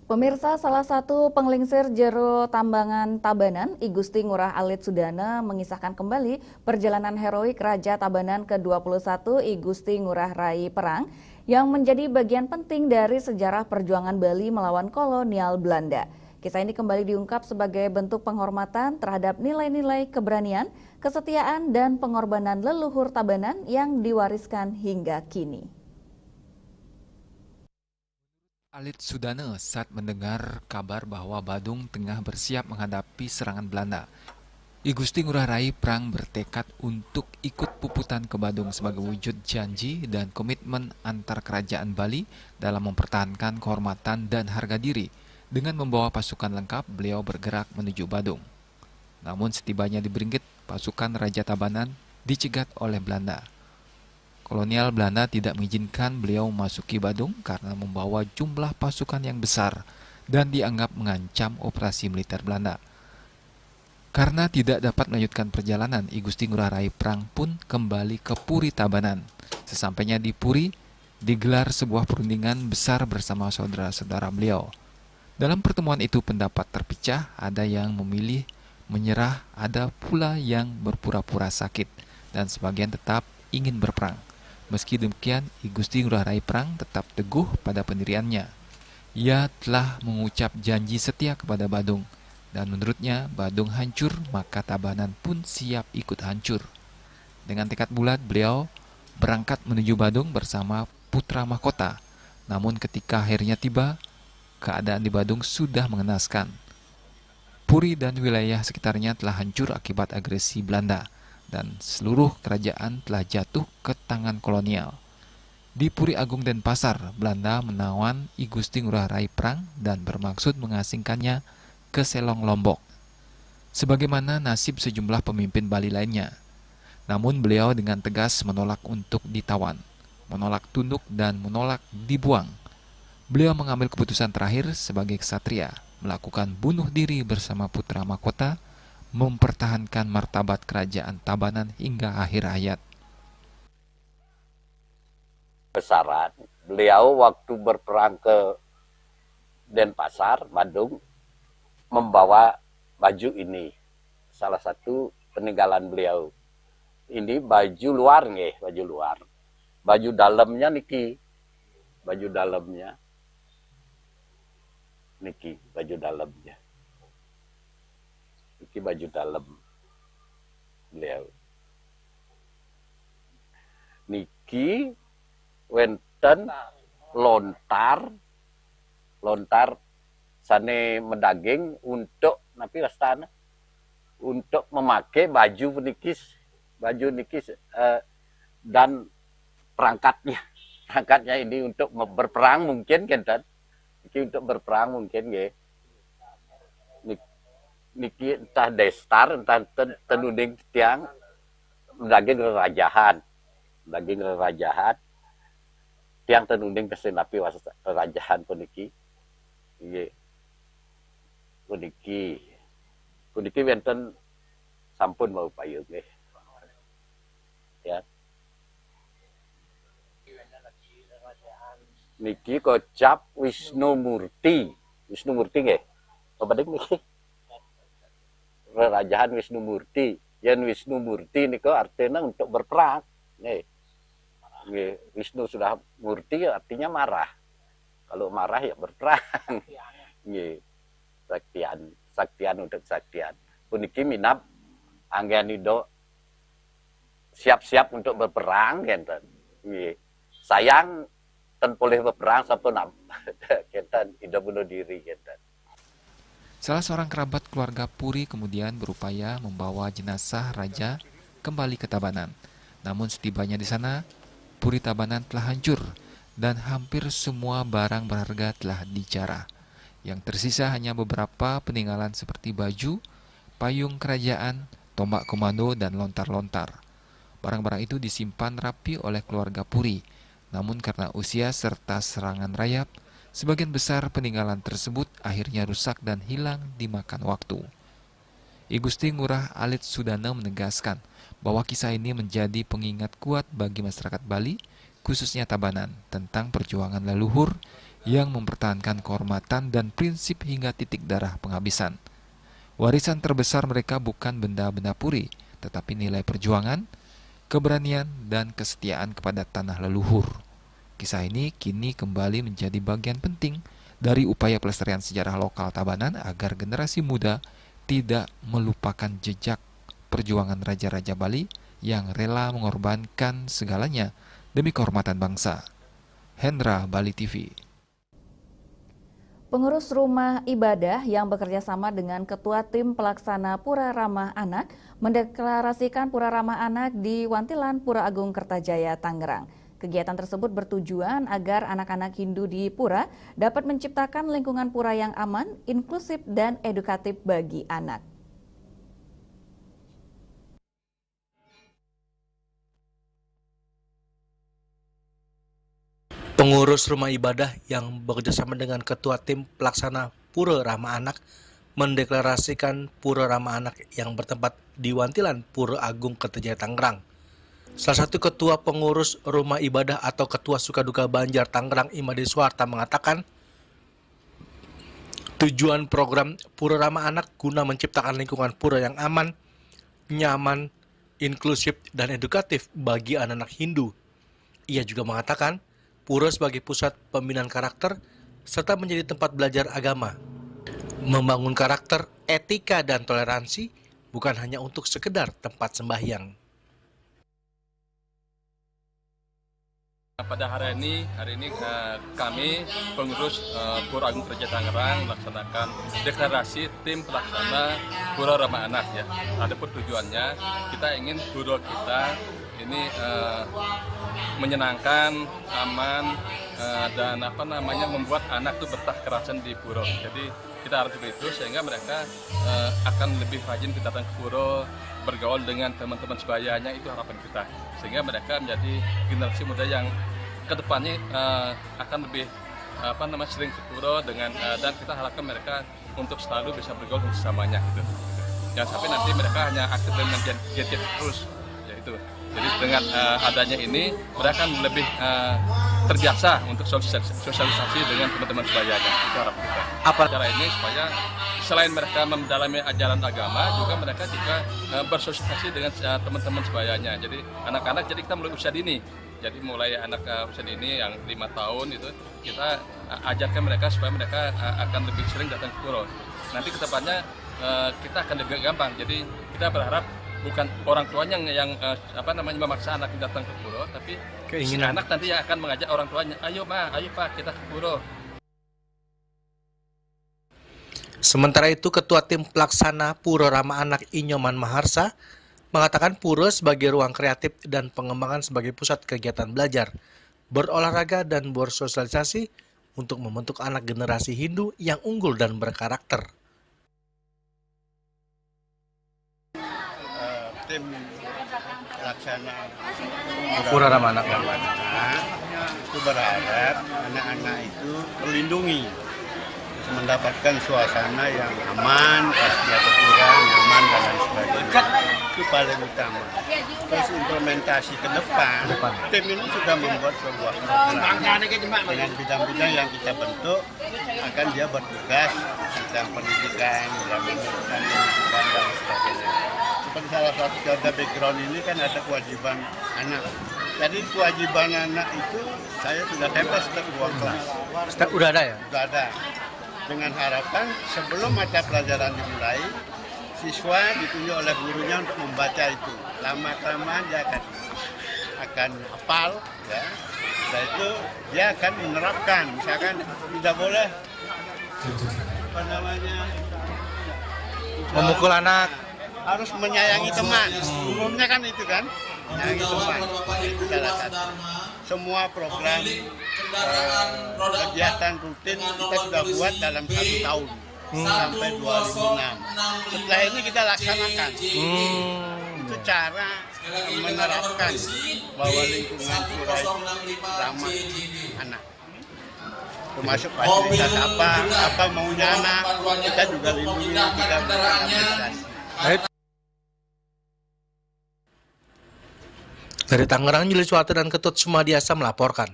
Pemirsa, salah satu penglingsir Jero Tambangan Tabanan, I Gusti Ngurah Alit Sudana, mengisahkan kembali perjalanan heroik Raja Tabanan ke-21 I Gusti Ngurah Rai Perang yang menjadi bagian penting dari sejarah perjuangan Bali melawan kolonial Belanda. Kisah ini kembali diungkap sebagai bentuk penghormatan terhadap nilai-nilai keberanian, kesetiaan, dan pengorbanan leluhur Tabanan yang diwariskan hingga kini. Alit Sudane saat mendengar kabar bahwa Badung tengah bersiap menghadapi serangan Belanda. I Gusti Ngurah Rai Prang bertekad untuk ikut puputan ke Badung sebagai wujud janji dan komitmen antar kerajaan Bali dalam mempertahankan kehormatan dan harga diri. Dengan membawa pasukan lengkap, beliau bergerak menuju Badung. Namun setibanya di Bringgit, pasukan Raja Tabanan dicegat oleh Belanda. Kolonial Belanda tidak mengizinkan beliau memasuki Badung karena membawa jumlah pasukan yang besar dan dianggap mengancam operasi militer Belanda. Karena tidak dapat melanjutkan perjalanan, I Gusti Ngurah Rai Prang pun kembali ke Puri Tabanan. Sesampainya di Puri, digelar sebuah perundingan besar bersama saudara-saudara beliau. Dalam pertemuan itu pendapat terpecah, ada yang memilih menyerah, ada pula yang berpura-pura sakit, dan sebagian tetap ingin berperang. Meski demikian, I Gusti Ngurah Rai Prang tetap teguh pada pendiriannya. Ia telah mengucap janji setia kepada Badung, dan menurutnya Badung hancur, maka Tabanan pun siap ikut hancur. Dengan tekad bulat, beliau berangkat menuju Badung bersama putra mahkota. Namun ketika akhirnya tiba, keadaan di Badung sudah mengenaskan. Puri dan wilayah sekitarnya telah hancur akibat agresi Belanda, dan seluruh kerajaan telah jatuh ke tangan kolonial. Di Puri Agung Denpasar, Belanda menawan I Gusti Ngurah Rai Prang dan bermaksud mengasingkannya ke Selong Lombok, sebagaimana nasib sejumlah pemimpin Bali lainnya. Namun beliau dengan tegas menolak untuk ditawan, menolak tunduk dan menolak dibuang. Beliau mengambil keputusan terakhir sebagai ksatria, melakukan bunuh diri bersama putra mahkota, mempertahankan martabat kerajaan Tabanan hingga akhir hayat. Besaran, beliau waktu berperang ke Denpasar, Badung, membawa baju ini. Salah satu peninggalan beliau. Ini baju luar nggih, baju luar. Baju dalamnya niki. Baju dalamnya. Niki baju dalamnya. Niki baju dalam beliau. Niki wenten lontar sane mendaging untuk napi lastana untuk memakai baju nikis dan perangkatnya ini untuk berperang mungkin kan. Niki untuk berperang mungkin nggih. Niki entah destar, entah tenuding tiang daging rajahan. Tiang tenuding kesenapi rajahan puniki. Nggih. Puniki wonten sampun mau payung nggih. Ya. Niki kocap Wisnu Murti nggih. Apa dek niki? Rajahan Wisnu Murti. Yen Wisnu Murti niku artinya untuk berperang. Nggih. Nggih, Wisnu sudah murti artinya marah. Kalau marah ya berperang. Nggih. Saktian untuk saktian. Puniki minap angganido siap-siap untuk berperang kan. Nggih. Sayang ten boleh berperang sampun kenten ida bunuh diri kenten. Salah seorang kerabat keluarga Puri kemudian berupaya membawa jenazah raja kembali ke Tabanan. Namun setibanya di sana, Puri Tabanan telah hancur dan hampir semua barang berharga telah dijarah. Yang tersisa hanya beberapa peninggalan seperti baju, payung kerajaan, tombak komando, dan lontar-lontar. Barang-barang itu disimpan rapi oleh keluarga Puri. Namun karena usia serta serangan rayap, sebagian besar peninggalan tersebut akhirnya rusak dan hilang dimakan waktu. I Gusti Ngurah Alit Sudane menegaskan bahwa kisah ini menjadi pengingat kuat bagi masyarakat Bali, khususnya Tabanan, tentang perjuangan leluhur yang mempertahankan kehormatan dan prinsip hingga titik darah penghabisan. Warisan terbesar mereka bukan benda-benda Puri, tetapi nilai perjuangan, keberanian, dan kesetiaan kepada tanah leluhur. Kisah ini kini kembali menjadi bagian penting dari upaya pelestarian sejarah lokal Tabanan agar generasi muda tidak melupakan jejak perjuangan raja-raja Bali yang rela mengorbankan segalanya demi kehormatan bangsa. Hendra, Bali TV. Pengurus rumah ibadah yang bekerja sama dengan Ketua Tim Pelaksana Pura Ramah Anak mendeklarasikan Pura Ramah Anak di Wantilan Pura Agung Kertajaya, Tangerang. Kegiatan tersebut bertujuan agar anak-anak Hindu di Pura dapat menciptakan lingkungan pura yang aman, inklusif, dan edukatif bagi anak. Pengurus rumah ibadah yang bekerjasama dengan Ketua Tim Pelaksana Pura Ramah Anak mendeklarasikan Pura Ramah Anak yang bertempat di Wantilan Pura Agung Kertajaya, Tangerang. Salah satu ketua pengurus rumah ibadah atau Ketua Sukaduka Banjar Tangerang, Imade Suharta, mengatakan tujuan program Pura Ramah Anak guna menciptakan lingkungan pura yang aman, nyaman, inklusif, dan edukatif bagi anak-anak Hindu. Ia juga mengatakan pura sebagai pusat pembinaan karakter serta menjadi tempat belajar agama. Membangun karakter, etika, dan toleransi bukan hanya untuk sekedar tempat sembahyang. Pada hari ini kami pengurus Pura Agung Kertajaya Tangerang melaksanakan deklarasi tim pelaksana Pura Ramah Anak ya. Adapun tujuannya kita ingin pura kita ini menyenangkan, aman, dan membuat anak itu betah kerasan di pura. Jadi kita harus begitu sehingga mereka akan lebih rajin kita datang ke pura, bergaul dengan teman-teman sebayanya, itu harapan kita. Sehingga mereka menjadi generasi muda yang kedepannya akan lebih sering ke pura dengan dan kita harapkan mereka untuk selalu bisa bergaul bersamanya gitu. Jangan sampai nanti mereka hanya aktif dengan gadget terus, ya itu. Jadi dengan adanya ini mereka akan lebih terbiasa untuk sosialisasi dengan teman-teman sebayanya. Itu harapan kita. Apa cara ini supaya selain mereka mendalami ajaran agama, juga mereka bersosialisasi dengan teman-teman sebayanya. Jadi anak-anak, jadi kita mulai usia dini. Jadi mulai anak usia dini yang 5 tahun itu kita ajarkan mereka supaya mereka akan lebih sering datang ke pura. Nanti ke depannya kita akan lebih gampang. Jadi kita berharap bukan orang tuanya yang memaksa anak datang ke pura, tapi keinginan anak nanti yang akan mengajak orang tuanya, ayo ma, ayo pak, kita ke pura. Sementara itu, Ketua Tim Pelaksana Pura Ramah Anak Inyoman Maharsa mengatakan pura sebagai ruang kreatif dan pengembangan sebagai pusat kegiatan belajar, berolahraga, dan bersosialisasi untuk membentuk anak generasi Hindu yang unggul dan berkarakter. Tim pelaksana Pura Ramah Anak itu berharap anak-anak itu terlindungi, mendapatkan suasana yang aman, pasti ada pura, nyaman, dan lain sebagainya. Itu paling utama. Terus implementasi ke depan, tim ini sudah membuat sebuah program dengan bidang-bidang yang kita bentuk, akan dia bertugas tentang pendidikan, dan sebagainya. Seperti salah satu contoh background ini kan ada kewajiban anak. Jadi kewajiban anak itu saya sudah tempel setiap ruang kelas. Udah ada ya? Sudah ada. Dengan harapan sebelum mata pelajaran dimulai, siswa ditunjuk oleh gurunya untuk membaca itu. Lama-kelamaan dia akan hafal, ya. Setelah itu dia akan menerapkan. Misalkan tidak boleh memukul anak, harus menyayangi teman. Umumnya kan itu kan, menyayangi teman. Itu salah satu. Semua program kegiatan rutin kita sudah buat dalam 1 tahun sampai 2006. Setelah ini kita laksanakan. Itu cara menerapkan bahwa lingkungan pura itu ramah anak. Termasuk fasilitas apa maunya anak, kita juga lindungi, kita apresiasi. Dari Tangerang, Juli Suwata dan Ketut Sumadiasa melaporkan.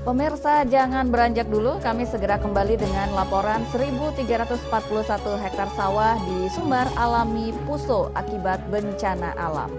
Pemirsa, jangan beranjak dulu, kami segera kembali dengan laporan 1.341 hektar sawah di Sumbar alami puso akibat bencana alam.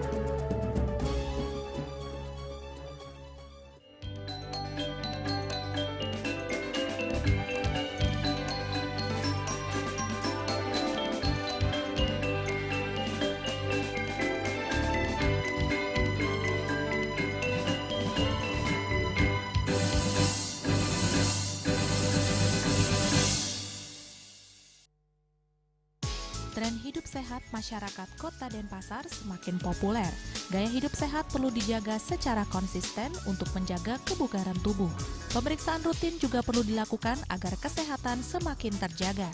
hidup sehat masyarakat Kota Denpasar semakin populer. Gaya hidup sehat perlu dijaga secara konsisten untuk menjaga kebugaran tubuh. Pemeriksaan rutin juga perlu dilakukan agar kesehatan semakin terjaga.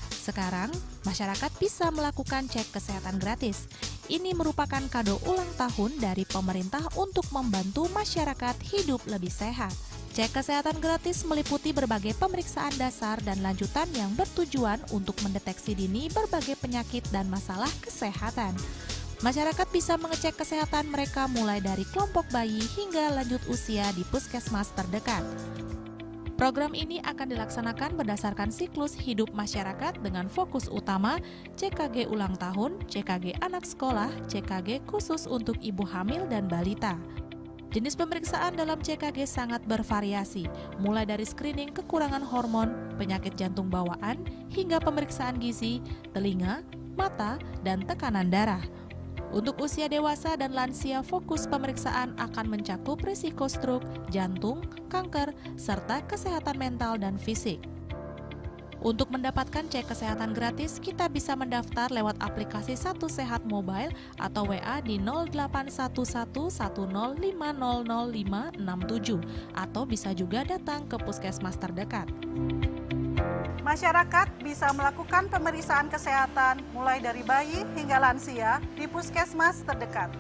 Sekarang, masyarakat bisa melakukan cek kesehatan gratis. Ini merupakan kado ulang tahun dari pemerintah untuk membantu masyarakat hidup lebih sehat. Cek kesehatan gratis meliputi berbagai pemeriksaan dasar dan lanjutan yang bertujuan untuk mendeteksi dini berbagai penyakit dan masalah kesehatan. Masyarakat bisa mengecek kesehatan mereka mulai dari kelompok bayi hingga lanjut usia di puskesmas terdekat. Program ini akan dilaksanakan berdasarkan siklus hidup masyarakat dengan fokus utama CKG ulang tahun, CKG anak sekolah, CKG khusus untuk ibu hamil dan balita. Jenis pemeriksaan dalam CKG sangat bervariasi, mulai dari screening kekurangan hormon, penyakit jantung bawaan, hingga pemeriksaan gizi, telinga, mata, dan tekanan darah. Untuk usia dewasa dan lansia, fokus pemeriksaan akan mencakup risiko stroke, jantung, kanker, serta kesehatan mental dan fisik. Untuk mendapatkan cek kesehatan gratis, kita bisa mendaftar lewat aplikasi Satu Sehat Mobile atau WA di 081110500567 atau bisa juga datang ke puskesmas terdekat. Masyarakat bisa melakukan pemeriksaan kesehatan mulai dari bayi hingga lansia di puskesmas terdekat.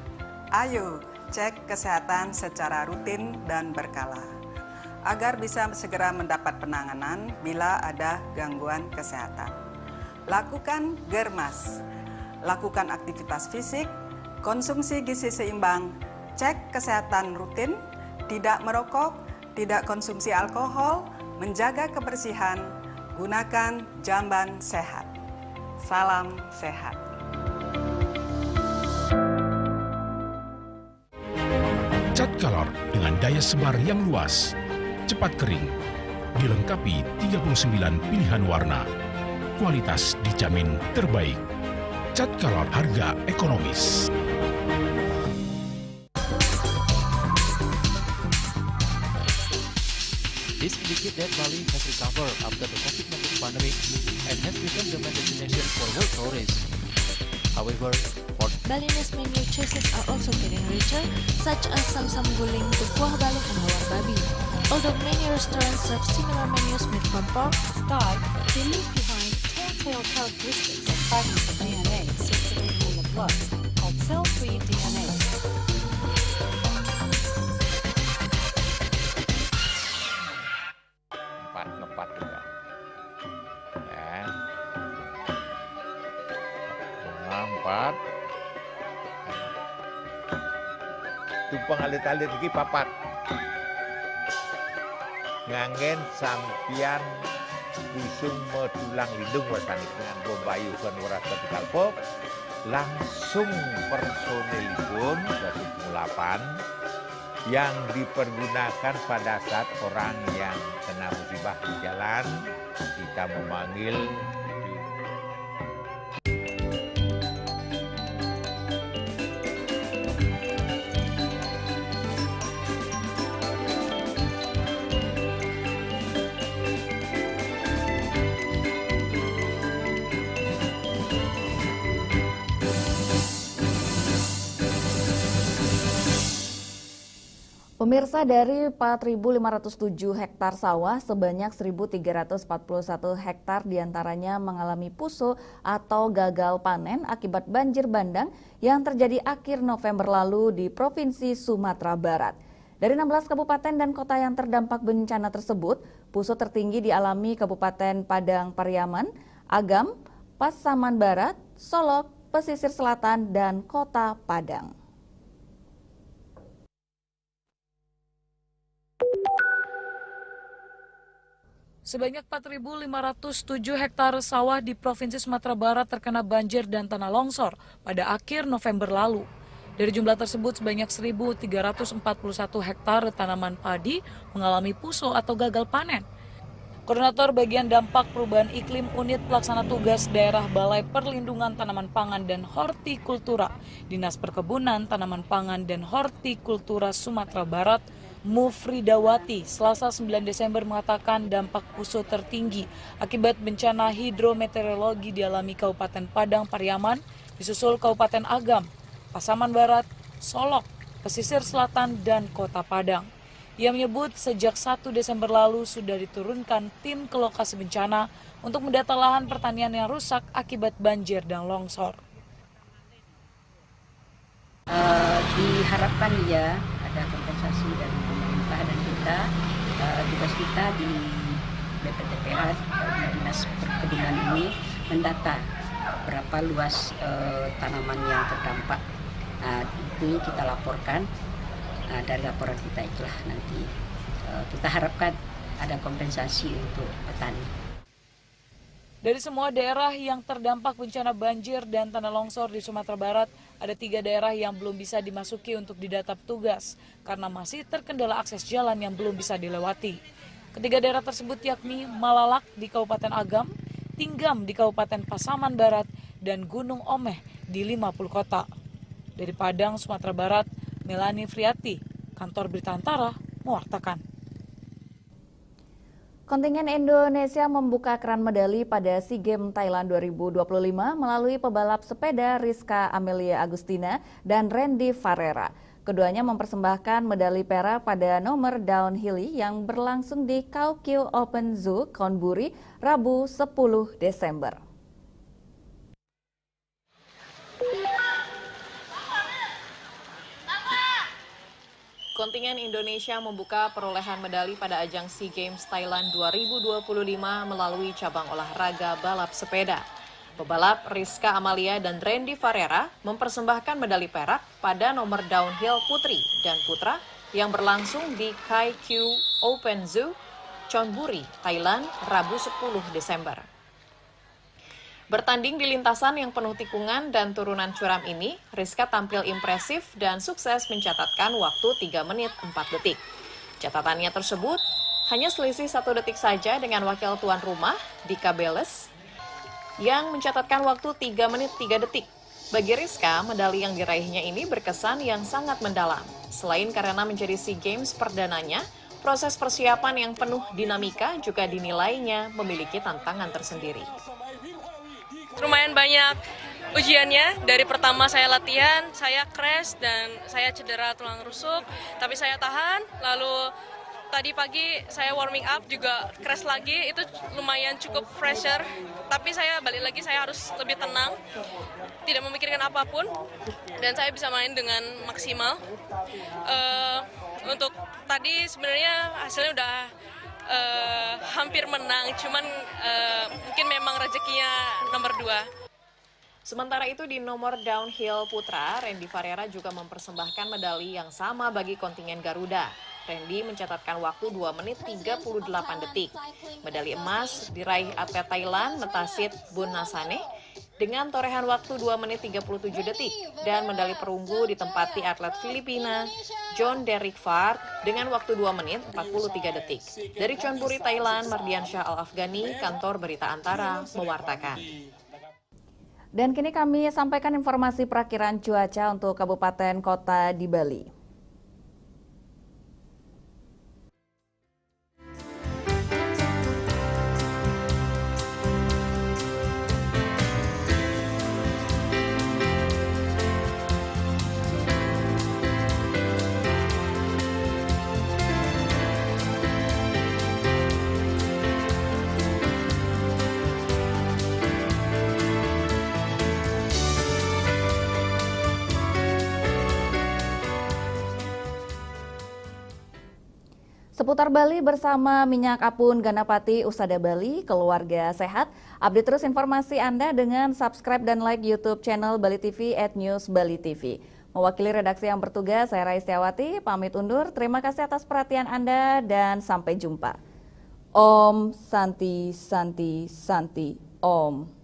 Ayo cek kesehatan secara rutin dan berkala, agar bisa segera mendapat penanganan bila ada gangguan kesehatan. Lakukan germas, lakukan aktivitas fisik, konsumsi gizi seimbang, cek kesehatan rutin, tidak merokok, tidak konsumsi alkohol, menjaga kebersihan, gunakan jamban sehat. Salam sehat. Cat Color dengan daya sebar yang luas, cepat kering, dilengkapi 39 pilihan warna. Kualitas dijamin terbaik. Cat Color harga ekonomis. This indicates that Bali has recovered after the COVID-19 pandemic and has become the main destination for world tourists. However, Balinese menu choices are also getting richer, such as Samsam Guling, Kuah Balung, and Hawar Babi. Although many restaurants serve similar menus made from pork, Sky, they leave behind telltale characteristics of fragments of DNA circulating in the blood, called cell-free DNA. Ngepat juga. Ya. Empat. Tumpang alit-alit lagi papat. Ngangen sampian busung medulang lindung wasani dengan bombayu kan waras vertikal pop langsung personilipun 108 yang dipergunakan pada saat orang yang kena musibah di jalan kita memanggil Pemirsa, dari 4.507 hektar sawah, sebanyak 1.341 hektar diantaranya mengalami puso atau gagal panen akibat banjir bandang yang terjadi akhir November lalu di Provinsi Sumatera Barat. Dari 16 kabupaten dan kota yang terdampak bencana tersebut, puso tertinggi dialami Kabupaten Padang Pariaman, Agam, Pasaman Barat, Solok, Pesisir Selatan, dan Kota Padang. Sebanyak 4.507 hektar sawah di Provinsi Sumatera Barat terkena banjir dan tanah longsor pada akhir November lalu. Dari jumlah tersebut, sebanyak 1.341 hektar tanaman padi mengalami puso atau gagal panen. Koordinator Bagian Dampak Perubahan Iklim Unit Pelaksana Tugas Daerah Balai Perlindungan Tanaman Pangan dan Hortikultura, Dinas Perkebunan, Tanaman Pangan dan Hortikultura Sumatera Barat, Mufridawati, Selasa 9 Desember mengatakan dampak pusuh tertinggi akibat bencana hidrometeorologi dialami Kabupaten Padang Pariaman, disusul Kabupaten Agam, Pasaman Barat, Solok, Pesisir Selatan, dan Kota Padang. Ia menyebut sejak 1 Desember lalu sudah diturunkan tim ke lokasi bencana untuk mendata lahan pertanian yang rusak akibat banjir dan longsor. Diharapkan ya ada kompensasi dari pemerintah dan kita, tugas kita di BPTPH dan Dinas Perkebunan ini mendata berapa luas tanaman yang terdampak. Itu kita laporkan, dari laporan kita itulah nanti kita harapkan ada kompensasi untuk petani. Dari semua daerah yang terdampak bencana banjir dan tanah longsor di Sumatera Barat, ada 3 daerah yang belum bisa dimasuki untuk didata petugas karena masih terkendala akses jalan yang belum bisa dilewati. Ketiga daerah tersebut yakni Malalak di Kabupaten Agam, Tinggam di Kabupaten Pasaman Barat, dan Gunung Omeh di 50 kota. Dari Padang, Sumatera Barat, Melani Friati, Kantor Berita Antara, mewartakan. Kontingen Indonesia membuka keran medali pada SEA Games Thailand 2025 melalui pebalap sepeda Rizka Amelia Agustina dan Randy Farrera. Keduanya mempersembahkan medali perak pada nomor downhill yang berlangsung di Kaukyu Open Zoo, Chonburi, Rabu 10 Desember. Kontingen Indonesia membuka perolehan medali pada ajang SEA Games Thailand 2025 melalui cabang olahraga balap sepeda. Pebalap Rizka Amalia dan Randy Farrera mempersembahkan medali perak pada nomor downhill putri dan putra yang berlangsung di Kaukyu Open Zoo, Chonburi, Thailand, Rabu 10 Desember. Bertanding di lintasan yang penuh tikungan dan turunan curam ini, Rizka tampil impresif dan sukses mencatatkan waktu 3 menit 4 detik. Catatannya tersebut hanya selisih 1 detik saja dengan wakil tuan rumah, Dika Beles, yang mencatatkan waktu 3 menit 3 detik. Bagi Rizka, medali yang diraihnya ini berkesan yang sangat mendalam. Selain karena menjadi SEA Games perdananya, proses persiapan yang penuh dinamika juga dinilainya memiliki tantangan tersendiri. Lumayan banyak ujiannya. Dari pertama saya latihan, saya crash dan saya cedera tulang rusuk, tapi saya tahan. Lalu tadi pagi saya warming up juga crash lagi, itu lumayan cukup pressure. Tapi saya balik lagi, saya harus lebih tenang, tidak memikirkan apapun, dan saya bisa main dengan maksimal. Untuk tadi sebenarnya hasilnya udah hampir menang, cuman mungkin memang rezekinya nomor 2. Sementara itu di nomor downhill putra, Randy Farrera juga mempersembahkan medali yang sama bagi kontingen Garuda. Randy mencatatkan waktu 2 menit 38 detik. Medali emas diraih atlet Thailand Metasit Bunasane dengan torehan waktu 2 menit 37 detik. Dan medali perunggu ditempati atlet Filipina John Derrick Fard dengan waktu 2 menit 43 detik. Dari Chonburi, Thailand, Mardiansyah Al-Afghani, Kantor Berita Antara, mewartakan. Dan kini kami sampaikan informasi perakiran cuaca untuk kabupaten kota di Bali. Seputar Bali bersama Minyak Apun Ganapati Usada Bali, keluarga sehat. Update terus informasi Anda dengan subscribe dan like YouTube channel Bali TV @newsbalitv. Mewakili redaksi yang bertugas, saya Raistiawati, pamit undur. Terima kasih atas perhatian Anda dan sampai jumpa. Om Santi Santi Santi Om.